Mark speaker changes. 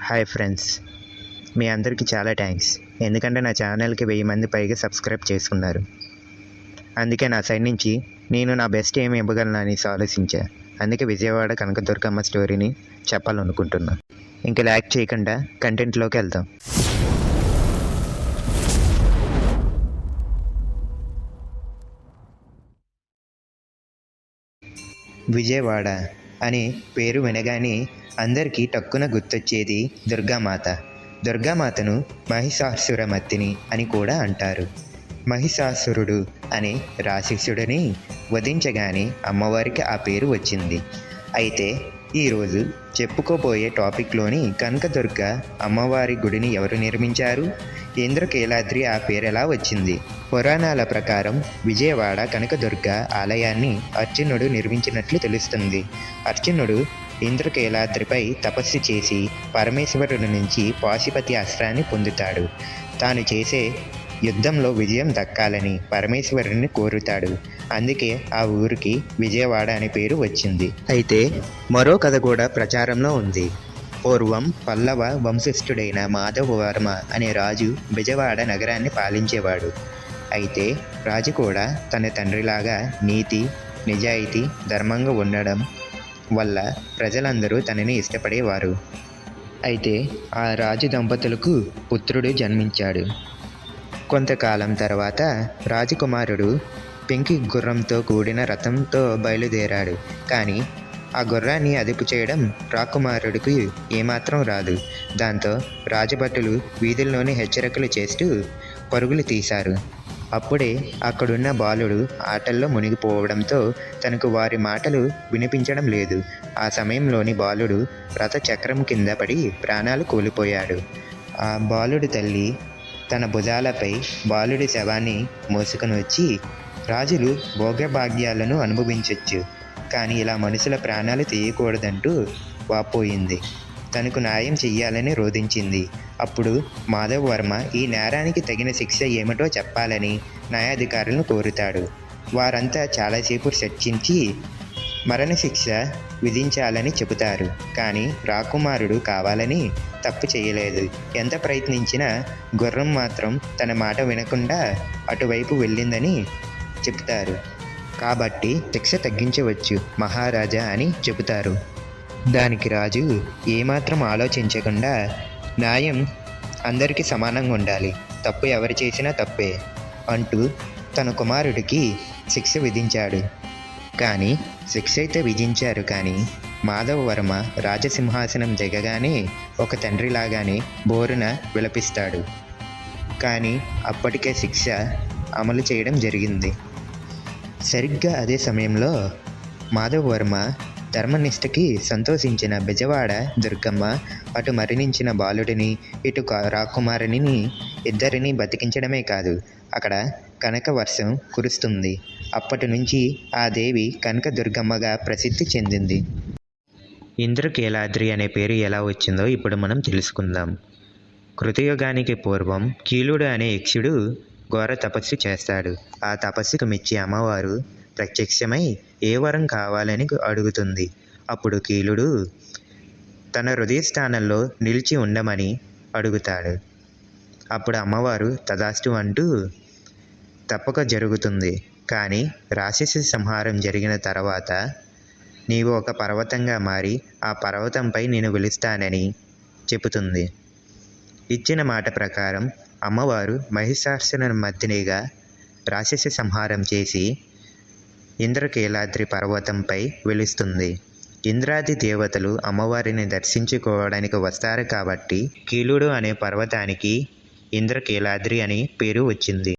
Speaker 1: Hi friends, మీ అందరికీ చాలా thanks. ఎందుకంటే నా ఛానల్కి 1000 మంది పైగా సబ్స్క్రైబ్ చేసుకున్నారు. అందుకే నా సైడ్ నుంచి నేను నా బెస్ట్ ఏమి ఇవ్వగలనని ఆలోచించా. అందుకే విజయవాడ కనకదుర్గమ్మ స్టోరీని చెప్పాలనుకుంటున్నా. ఇంకా ల్యాక్ చేయకుండా కంటెంట్లోకి వెళ్దాం. విజయవాడ అనే పేరు వినగానే అందరికీ టక్కున గుర్తొచ్చేది దుర్గామాత. దుర్గామాతను మహిషాసురమర్దిని అని కూడా అంటారు. మహిషాసురుడు అనే రాక్షసుడిని వధించగానే అమ్మవారికి ఆ పేరు వచ్చింది. అయితే ఈరోజు చెప్పుకోబోయే టాపిక్లోని కనకదుర్గ అమ్మవారి గుడిని ఎవరు నిర్మించారు, ఇంద్రకీలాద్రి ఆ పేరు ఎలా వచ్చింది? పురాణాల ప్రకారం విజయవాడ కనకదుర్గ ఆలయాన్ని అర్జునుడు నిర్మించినట్లు తెలుస్తుంది. అర్జునుడు ఇంద్రకీలాద్రిపై తపస్సు చేసి పరమేశ్వరుడి నుంచి పాశుపతి అస్త్రాన్ని పొందుతాడు. తాను చేసే యుద్ధంలో విజయం దక్కాలని పరమేశ్వరుని కోరుతాడు. అందుకే ఆ ఊరికి విజయవాడ అనే పేరు వచ్చింది. అయితే మరో కథ కూడా ప్రచారంలో ఉంది. పూర్వం పల్లవ వంశస్థుడైన మాధవవర్మ అనే రాజు విజయవాడ నగరాన్ని పాలించేవాడు. అయితే రాజు కూడా తన తండ్రిలాగా నీతి, నిజాయితీ, ధర్మంగా ఉండడం వల్ల ప్రజలందరూ తనని ఇష్టపడేవారు. అయితే ఆ రాజు దంపతులకు పుత్రుడు జన్మించాడు. కొంతకాలం తర్వాత రాజకుమారుడు పెంకి గుర్రంతో కూడిన రథంతో బయలుదేరాడు. కానీ ఆ గుర్రాన్ని అదుపు చేయడం రాకుమారుడికి ఏమాత్రం రాదు. దాంతో రాజభటులు వీధుల్లోని హెచ్చరికలు చేస్తూ పరుగులు తీశారు. అప్పుడే అక్కడున్న బాలుడు ఆటల్లో మునిగిపోవడంతో తనకు వారి మాటలు వినిపించడం లేదు. ఆ సమయంలోని బాలుడు రథ చక్రం కింద పడి ప్రాణాలు కోల్పోయాడు. ఆ బాలుడి తల్లి తన భుజాలపై బాలుడి శవాన్ని మోసుకొని వచ్చి, రాజులు భోగభాగ్యాలను అనుభవించవచ్చు, కానీ ఇలా మనుషుల ప్రాణాలు తీయకూడదంటూ వాపోయింది. తనకు న్యాయం చెయ్యాలని రోధించింది. అప్పుడు మాధవవర్మ ఈ నేరానికి తగిన శిక్ష ఏమిటో చెప్పాలని న్యాయాధికారులను కోరుతాడు. వారంతా చాలాసేపు చర్చించి మరణశిక్ష విధించాలని చెబుతారు. కానీ రాకుమారుడు కావాలని తప్పు చేయలేదు. ఎంత ప్రయత్నించినా గుర్రం మాత్రం తన మాట వినకుండా అటువైపు వెళ్ళిందని చెబుతారు. కాబట్టి శిక్ష తగ్గించవచ్చు మహారాజా అని చెబుతారు. దానికి రాజు ఏమాత్రం ఆలోచించకుండా న్యాయం అందరికీ సమానంగా ఉండాలి, తప్పు ఎవరు చేసినా తప్పే అంటూ తన కుమారుడికి శిక్ష విధించాడు. కానీ శిక్ష అయితే విధించారు, కానీ మాధవవర్మ రాజసింహాసనం దిగగానే ఒక తండ్రిలాగానే బోరున విలపిస్తాడు. కానీ అప్పటికే శిక్ష అమలు చేయడం జరిగింది. సరిగ్గా అదే సమయంలో మాధవవర్మ ధర్మనిష్టకి సంతోషించిన బెజవాడ దుర్గమ్మ అటు మరణించిన బాలుడిని, ఇటు రాకుమారుని ఇద్దరిని బతికించడమే కాదు, అక్కడ కనక వర్షం కురుస్తుంది. అప్పటి నుంచి ఆ దేవి కనక దుర్గమ్మగా ప్రసిద్ధి చెందింది. ఇంద్రకీలాద్రి అనే పేరు ఎలా వచ్చిందో ఇప్పుడు మనం తెలుసుకుందాం. కృతయుగానికి పూర్వం కీలుడు అనే యక్షుడు ఘోర తపస్సు చేస్తాడు. ఆ తపస్సుకు మెచ్చి అమ్మవారు ప్రత్యక్షమై ఏ వరం కావాలని అడుగుతుంది. అప్పుడు కీలుడు తన హృదయ స్థానంలో నిలిచి ఉండమని అడుగుతాడు. అప్పుడు అమ్మవారు తదాస్తు అంటూ తప్పక జరుగుతుంది. కానీ రాక్షస సంహారం జరిగిన తర్వాత నీవు ఒక పర్వతంగా మారి ఆ పర్వతంపై నేను వెలుస్తానని చెబుతుంది. ఇచ్చిన మాట ప్రకారం అమ్మవారు మహిషాసురమర్దినిగా రాక్షస సంహారం చేసి ఇంద్రకీలాద్రి పర్వతంపై వెలుస్తుంది. ఇంద్రాది దేవతలు అమ్మవారిని దర్శించుకోవడానికి వస్తారు కాబట్టి కీలుడు అనే పర్వతానికి ఇంద్రకీలాద్రి అని పేరు వచ్చింది.